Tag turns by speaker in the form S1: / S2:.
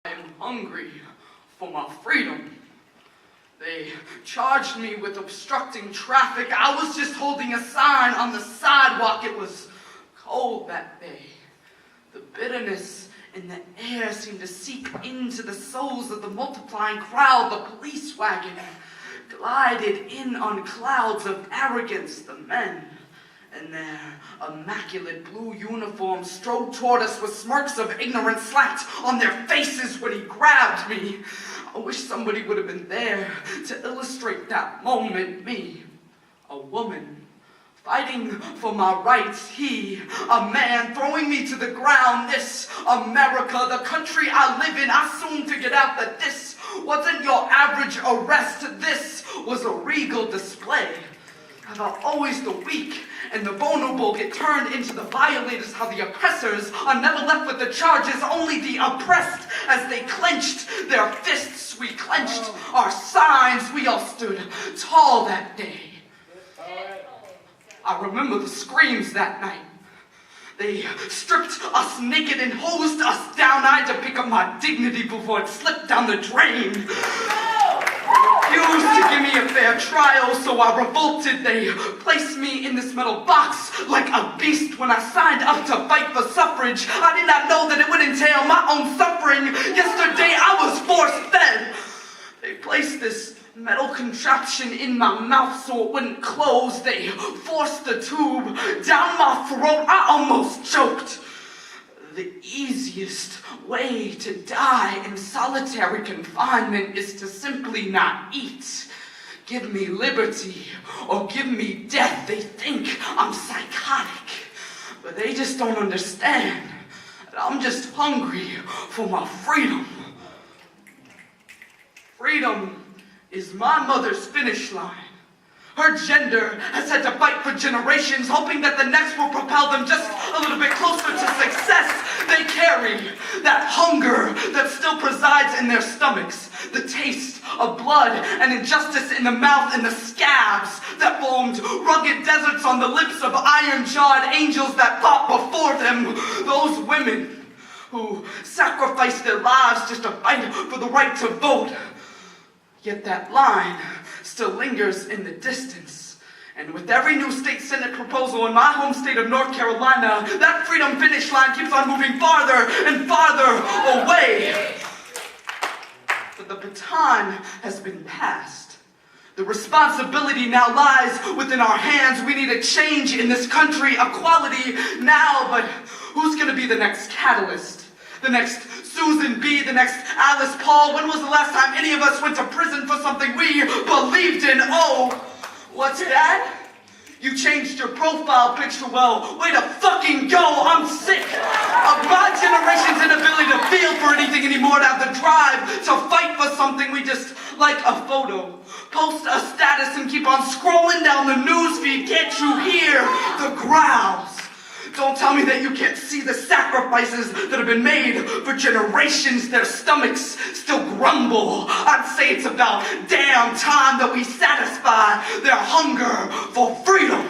S1: I am hungry for my freedom. They charged me with obstructing traffic. I was just holding a sign on the sidewalk. It was cold that day. The bitterness in the air seemed to seep into the souls of the multiplying crowd. The police wagon glided in on clouds of arrogance. The men in their immaculate blue uniforms strode toward us with smirks of ignorance slapped on their faces when he grabbed me. I wish somebody would have been there to illustrate that moment. Me, a woman, fighting for my rights. He, a man, throwing me to the ground. This America, the country I live in. I soon figured out that this wasn't your average arrest. This was a regal display. How always the weak and the vulnerable get turned into the violators, how the oppressors are never left with the charges, only the oppressed. As they clenched their fists, we clenched our signs. We all stood tall that day. I remember the screams that night. They stripped us naked and hosed us down. I had to pick up my dignity before it slipped down the drain. They refused to give me a fair trial, so I revolted. They placed me in this metal box like a beast. When I signed up to fight for suffrage, I did not know that it would entail my own suffering. Yesterday I was force-fed. They placed this metal contraption in my mouth so it wouldn't close. They forced the tube down my throat. I almost choked. The easiest way to die in solitary confinement is to simply not eat. Give me liberty or give me death. They think I'm psychotic, but they just don't understand that I'm just hungry for my freedom. Freedom is my mother's finish line. Her gender has had to fight for generations, hoping that the next will propel them just a little bit closer to success. They carry that hunger that still presides in their stomachs, the taste of blood and injustice in the mouth, and the scabs that formed rugged deserts on the lips of iron-jawed angels that fought before them. Those women who sacrificed their lives just to fight for the right to vote. Yet that line still lingers in the distance. And with every new state senate proposal in my home state of North Carolina, that freedom finish line keeps on moving farther and farther away. But the baton has been passed. The responsibility now lies within our hands. We need a change in this country, equality now, but who's going to be the next catalyst? The next Susan B., the next Alice Paul? When was the last time any of us went to prison for something we believed in? Oh, what's that? You changed your profile picture. Well, way to fucking go. I'm sick of my generation's inability to feel for anything anymore, to have the drive to fight for something. We just like a photo, post a status, and keep on scrolling down the news feed. Can't you hear the growls? Don't tell me that you can't see the sacrifices that have been made for generations. Their stomachs still grumble. I'd say it's about damn time that we satisfy their hunger for freedom.